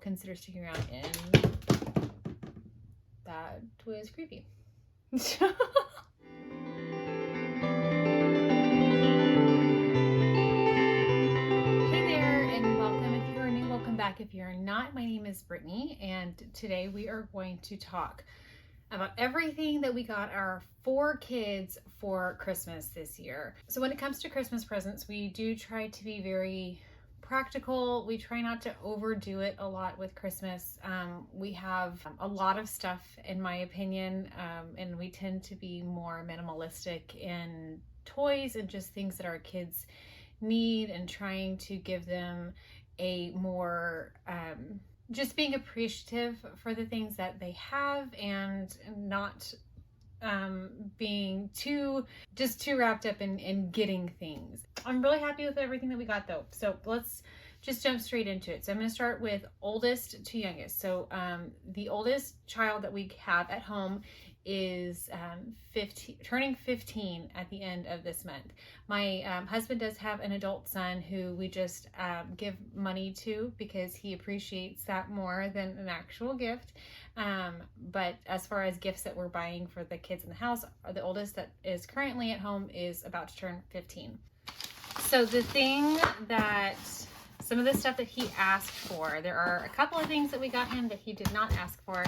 consider sticking around, and that was creepy. Hey there, and welcome. If you are new, welcome back. If you're not, my name is Brittany, and today we are going to talk about everything that we got our 4 kids for Christmas this year. So when it comes to Christmas presents, we do try to be very practical. We try not to overdo it a lot with Christmas. We have a lot of stuff, in my opinion, and we tend to be more minimalistic in toys and just things that our kids need, and trying to give them a more just being appreciative for the things that they have, and not being too wrapped up in getting things. I'm really happy with everything that we got though. So let's just jump straight into it. So I'm going to start with oldest to youngest. So the oldest child that we have at home is turning 15 at the end of this month. My husband does have an adult son who we just give money to because he appreciates that more than an actual gift. But as far as gifts that we're buying for the kids in the house, the oldest that is currently at home is about to turn 15. So some of the stuff that he asked for, there are a couple of things that we got him that he did not ask for.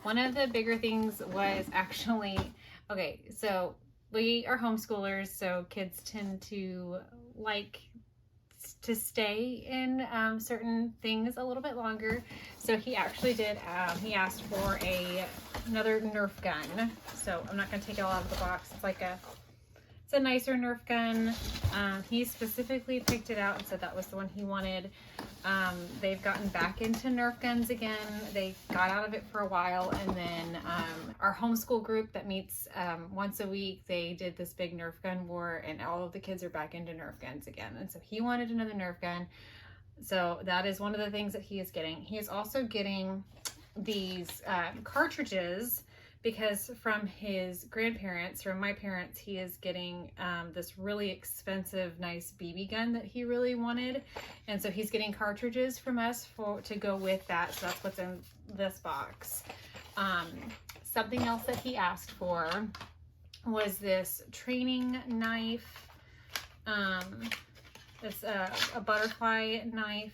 One of the bigger things was actually, okay, so we are homeschoolers, so kids tend to like to stay in certain things a little bit longer. So he actually did, he asked for another Nerf gun. So I'm not going to take it all out of the box. It's a nicer Nerf gun. He specifically picked it out and said that was the one he wanted. They've gotten back into Nerf guns again. They got out of it for a while, and then our homeschool group that meets once a week, they did this big Nerf gun war, and all of the kids are back into Nerf guns again. And so he wanted another Nerf gun. So that is one of the things that he is getting. He is also getting these cartridges, because from his grandparents, from my parents, he is getting this really expensive, nice BB gun that he really wanted. And so he's getting cartridges from us to go with that. So that's what's in this box. Something else that he asked for was this training knife. It's a butterfly knife.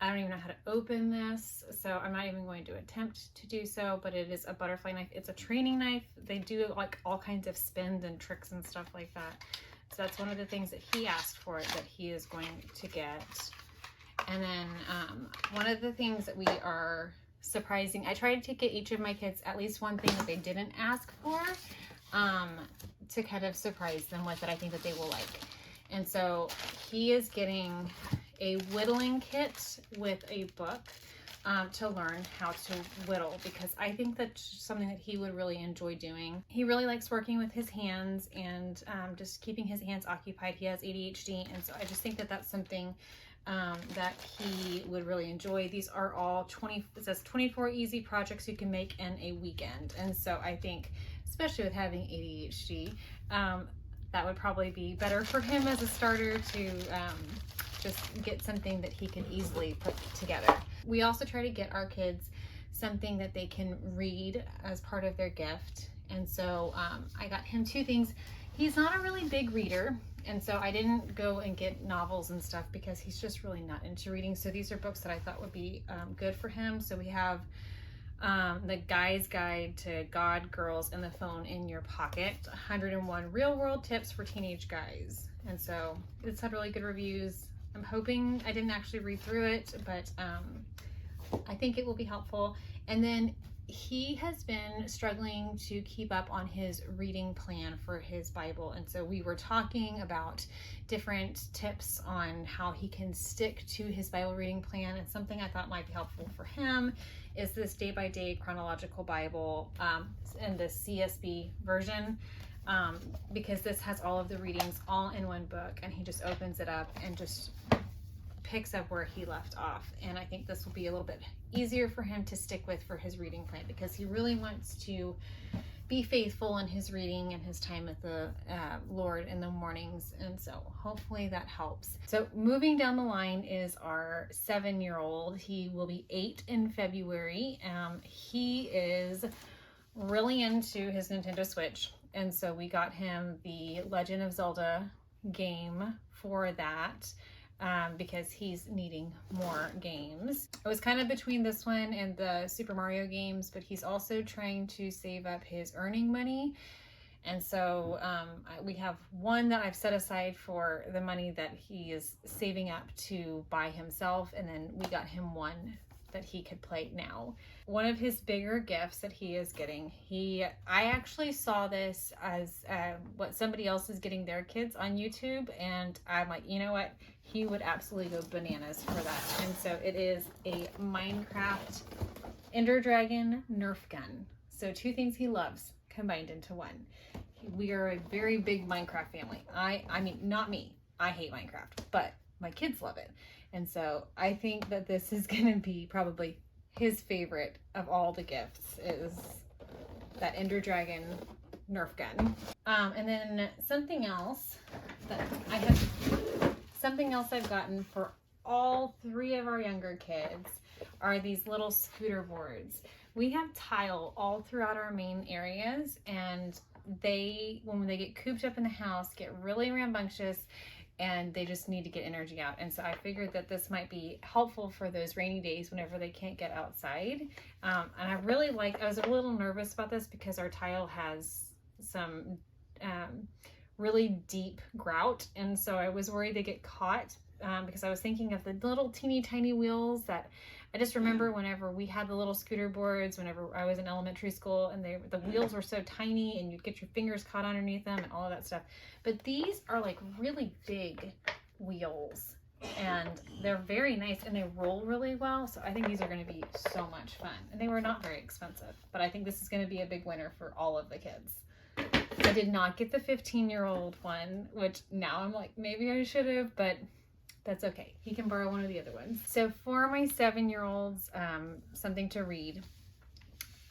I don't even know how to open this, so I'm not even going to attempt to do so, but it is a butterfly knife. It's a training knife. They do like all kinds of spins and tricks and stuff like that. So that's one of the things that he asked for that he is going to get. And then one of the things that we are surprising, I tried to get each of my kids at least one thing that they didn't ask for, to kind of surprise them with that I think that they will like. And so he is getting a whittling kit with a book to learn how to whittle, because I think that's something that he would really enjoy doing. He really likes working with his hands and just keeping his hands occupied. He has ADHD, and so I just think that that's something that he would really enjoy. These are all it says 24 easy projects you can make in a weekend. And so I think, especially with having ADHD, that would probably be better for him as a starter to just get something that he can easily put together. We also try to get our kids something that they can read as part of their gift. And so I got him 2 things. He's not a really big reader, and so I didn't go and get novels and stuff because he's just really not into reading. So these are books that I thought would be good for him. So we have The Guy's Guide to God, Girls, and the Phone in Your Pocket, 101 Real World Tips for Teenage Guys. And so it's had really good reviews. I'm hoping, I didn't actually read through it, but I think it will be helpful. And then he has been struggling to keep up on his reading plan for his Bible. And so we were talking about different tips on how he can stick to his Bible reading plan. And something I thought might be helpful for him is this day-by-day chronological Bible in the CSB version. Because this has all of the readings all in one book, and he just opens it up and just picks up where he left off. And I think this will be a little bit easier for him to stick with for his reading plan, because he really wants to be faithful in his reading and his time at the Lord in the mornings. And so hopefully that helps. So moving down the line is our 7-year-old. He will be 8 in February. He is really into his Nintendo Switch. And so we got him the Legend of Zelda game for that. Because he's needing more games. I was kind of between this one and the Super Mario games, but he's also trying to save up his earning money. And so we have one that I've set aside for the money that he is saving up to buy himself. And then we got him one that he could play now. One of his bigger gifts that he is getting, I actually saw this as what somebody else is getting their kids on YouTube, and I'm like, you know what? He would absolutely go bananas for that. And so it is a Minecraft Ender Dragon Nerf gun. So 2 things he loves combined into one. We are a very big Minecraft family. I mean, not me. I hate Minecraft, but my kids love it. And so I think that this is going to be probably his favorite of all the gifts, is that Ender Dragon Nerf gun. And then something else I've gotten for all 3 of our younger kids are these little scooter boards. We have tile all throughout our main areas, and when they get cooped up in the house, get really rambunctious, and they just need to get energy out. And so I figured that this might be helpful for those rainy days whenever they can't get outside. And I was a little nervous about this because our tile has some really deep grout. And so I was worried they get caught because I was thinking of the little teeny tiny wheels that I just remember whenever we had the little scooter boards, whenever I was in elementary school, and the wheels were so tiny and you'd get your fingers caught underneath them and all of that stuff. But these are like really big wheels, and they're very nice, and they roll really well. So I think these are going to be so much fun, and they were not very expensive, but I think this is going to be a big winner for all of the kids. I did not get the 15-year-old one, which now I'm like, maybe I should have, but that's okay. He can borrow one of the other ones. So for my 7-year-old's something to read,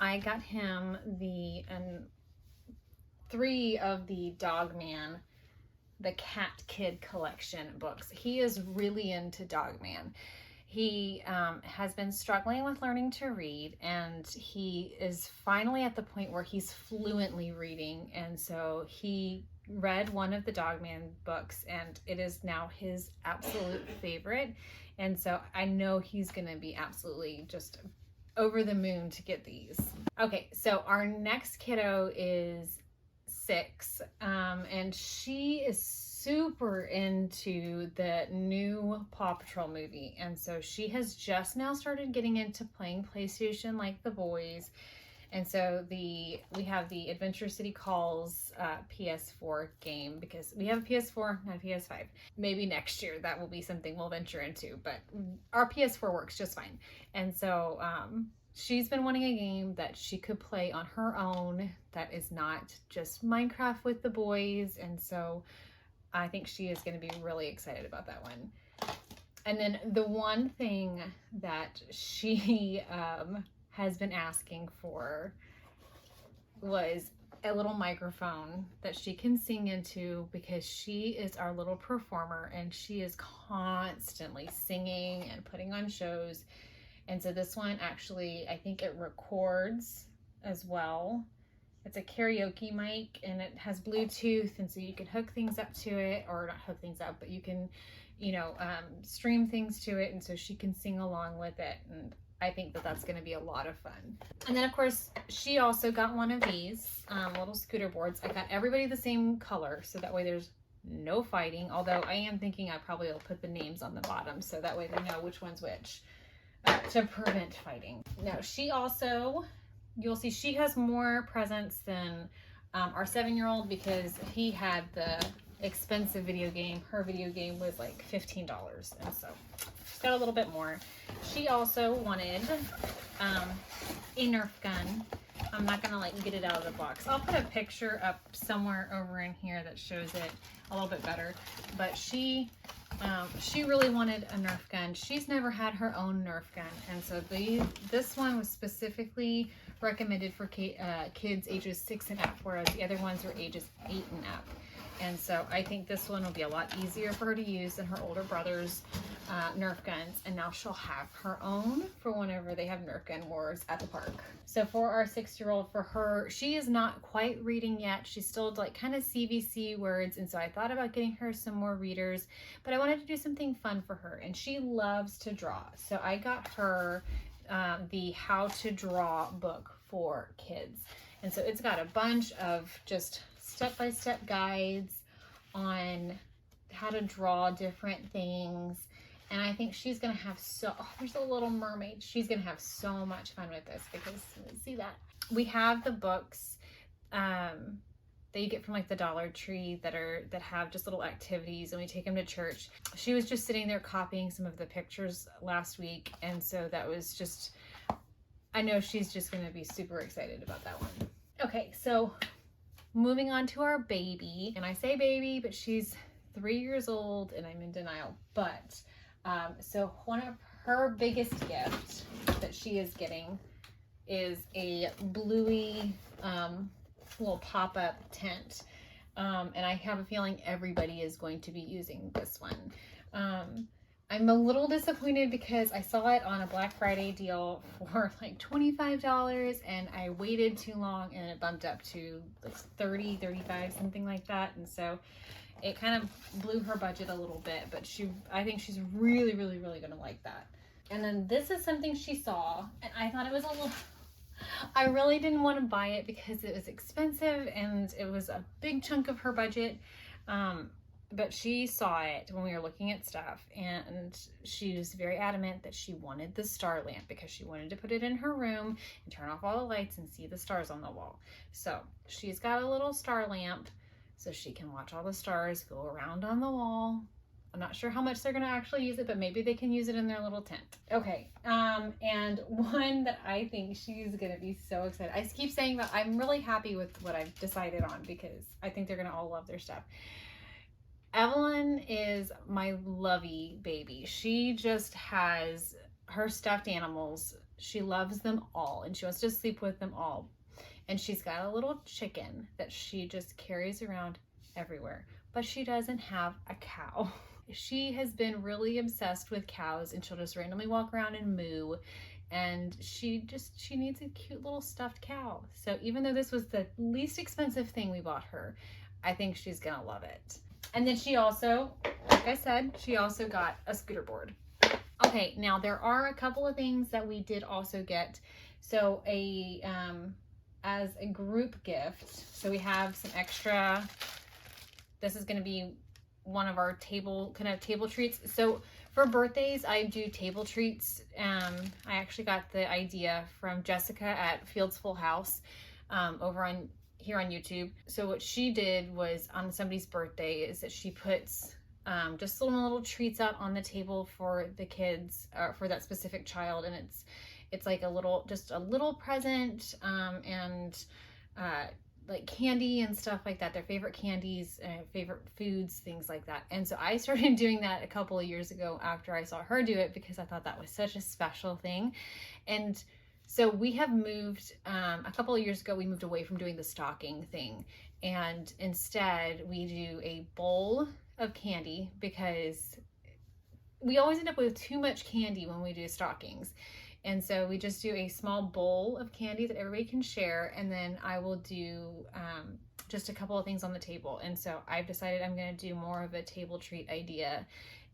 I got him 3 of the Dog Man, the Cat Kid collection books. He is really into Dog Man. He has been struggling with learning to read, and he is finally at the point where he's fluently reading. And so he read one of the Dog Man books, and it is now his absolute favorite. And so I know he's going to be absolutely just over the moon to get these. Okay, so our next kiddo is 6, and she is super into the new Paw Patrol movie. And so she has just now started getting into playing PlayStation like the boys. And so we have the Adventure City Calls PS4 game, because we have a PS4, not a PS5. Maybe next year that will be something we'll venture into, but our PS4 works just fine. And so she's been wanting a game that she could play on her own that is not just Minecraft with the boys. And so I think she is going to be really excited about that one. And then the one thing that she has been asking for was a little microphone that she can sing into, because she is our little performer and she is constantly singing and putting on shows. And so this one actually, I think it records as well. It's a karaoke mic, and it has Bluetooth, and so you can hook things up to it, or not hook things up, but you can, stream things to it, and so she can sing along with it. And I think that that's going to be a lot of fun. And then of course she also got one of these little scooter boards. I got everybody the same color, so that way there's no fighting, although I am thinking I probably will put the names on the bottom so that way they know which one's which, to prevent fighting. Now she also, you'll see she has more presents than our 7-year-old, because he had the expensive video game. Her video game was like $15, and so she's got a little bit more. She also wanted a Nerf gun. I'm not gonna get it out of the box. I'll put a picture up somewhere over in here that shows it a little bit better. But she She really wanted a Nerf gun. She's never had her own Nerf gun, and so this one was specifically recommended for kids ages 6 and up, whereas the other ones are ages 8 and up. And so I think this one will be a lot easier for her to use than her older brother's Nerf guns. And now she'll have her own for whenever they have Nerf gun wars at the park. So for our 6-year-old, for her, she is not quite reading yet. She's still like kind of CVC words. And so I thought about getting her some more readers, but I wanted to do something fun for her. And she loves to draw. So I got her the How to Draw book for kids. And so it's got a bunch of just step-by-step guides on how to draw different things. And I think she's going to have there's a little mermaid. She's going to have so much fun with this because, see that? We have the books that you get from like the Dollar Tree that have just little activities, and we take them to church. She was just sitting there copying some of the pictures last week. And so that was just, I know she's just going to be super excited about that one. Okay, so moving on to our baby, and I say baby, but she's 3 years old and I'm in denial. But so one of her biggest gifts that she is getting is a bluey little pop-up tent. And I have a feeling everybody is going to be using this one. I'm a little disappointed because I saw it on a Black Friday deal for like $25 and I waited too long and it bumped up to like 30, 35, something like that. And so it kind of blew her budget a little bit, but I think she's really, really, really going to like that. And then this is something she saw and I thought it was I really didn't want to buy it because it was expensive and it was a big chunk of her budget. But she saw it when we were looking at stuff, and she was very adamant that she wanted the star lamp because she wanted to put it in her room and turn off all the lights and see the stars on the wall. So she's got a little star lamp so she can watch all the stars go around on the wall. I'm not sure how much they're going to actually use it, but maybe they can use it in their little tent. Okay, and one that I think she's going to be so excited. I keep saying that I'm really happy with what I've decided on because I think they're going to all love their stuff. Evelyn is my lovey baby. She just has her stuffed animals. She loves them all and she wants to sleep with them all. And she's got a little chicken that she just carries around everywhere, but she doesn't have a cow. She has been really obsessed with cows and she'll just randomly walk around and moo. And she needs a cute little stuffed cow. So even though this was the least expensive thing we bought her, I think she's gonna love it. And then she also, like I said, she also got a scooter board. Okay, now there are a couple of things that we did also get. So as a group gift, so we have some extra, this is gonna be one of our table treats. So for birthdays, I do table treats. I actually got the idea from Jessica at Fields Full House over here on YouTube. So what she did was on somebody's birthday is that she puts just little treats out on the table for the kids, for that specific child, and it's like a little present and like candy and stuff like that, their favorite candies, favorite foods, things like that. And so I started doing that a couple of years ago after I saw her do it because I thought that was such a special thing. And so we have moved, a couple of years ago, we moved away from doing the stocking thing. And instead we do a bowl of candy because we always end up with too much candy when we do stockings. And so we just do a small bowl of candy that everybody can share. And then I will do just a couple of things on the table. And so I've decided I'm going to do more of a table treat idea.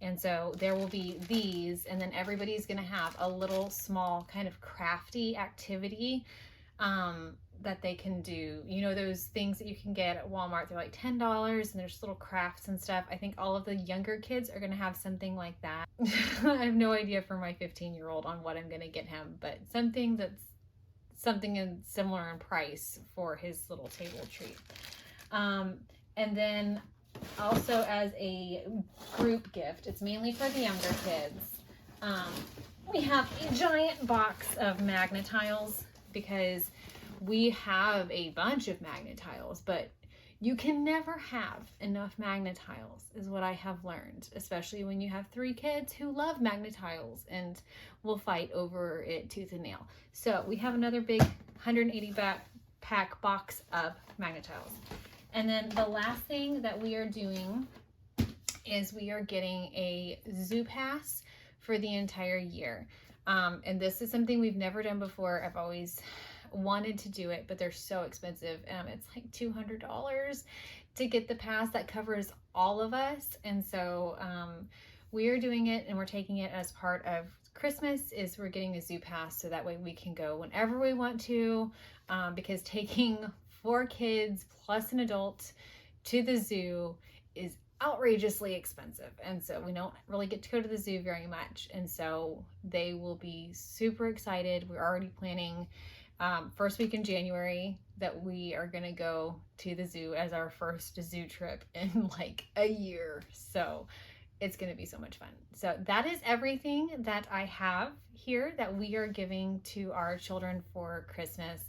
And so there will be these, and then everybody's going to have a little small kind of crafty activity that they can do. You know, those things that you can get at Walmart, they're like $10 and there's little crafts and stuff. I think all of the younger kids are going to have something like that. I have no idea for my 15-year-old on what I'm going to get him, but something similar in price for his little table treat. And then also as a group gift, it's mainly for the younger kids. We have a giant box of magnet tiles because we have a bunch of magnet tiles, but You can never have enough magnet tiles is what I have learned, especially when you have 3 kids who love magnet tiles and will fight over it tooth and nail. So we have another big 180 pack box of magnet tiles. And then the last thing that we are doing is we are getting a zoo pass for the entire year. And this is something we've never done before. I've always wanted to do it, but they're so expensive. It's like $200 to get the pass that covers all of us. And so we are doing it, and we're taking it as part of Christmas. Is we're getting a zoo pass so that way we can go whenever we want to, because taking 4 kids plus an adult to the zoo is outrageously expensive, and so we don't really get to go to the zoo very much. And so they will be super excited. We're already planning first week in January that we are gonna go to the zoo as our first zoo trip in like a year. So it's gonna be so much fun. So that is everything that I have here that we are giving to our children for Christmas.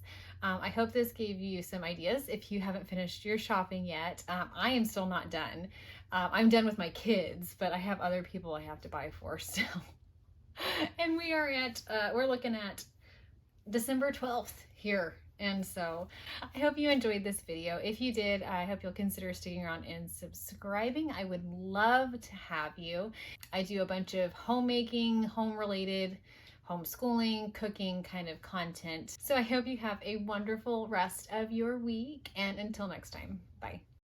I hope this gave you some ideas if you haven't finished your shopping yet. I am still not done. I'm done with my kids, but I have other people I have to buy for still. And we are at, we're looking at December 12th here. And so I hope you enjoyed this video. If you did, I hope you'll consider sticking around and subscribing. I would love to have you. I do a bunch of homemaking, home-related, homeschooling, cooking kind of content. So I hope you have a wonderful rest of your week, and until next time, bye.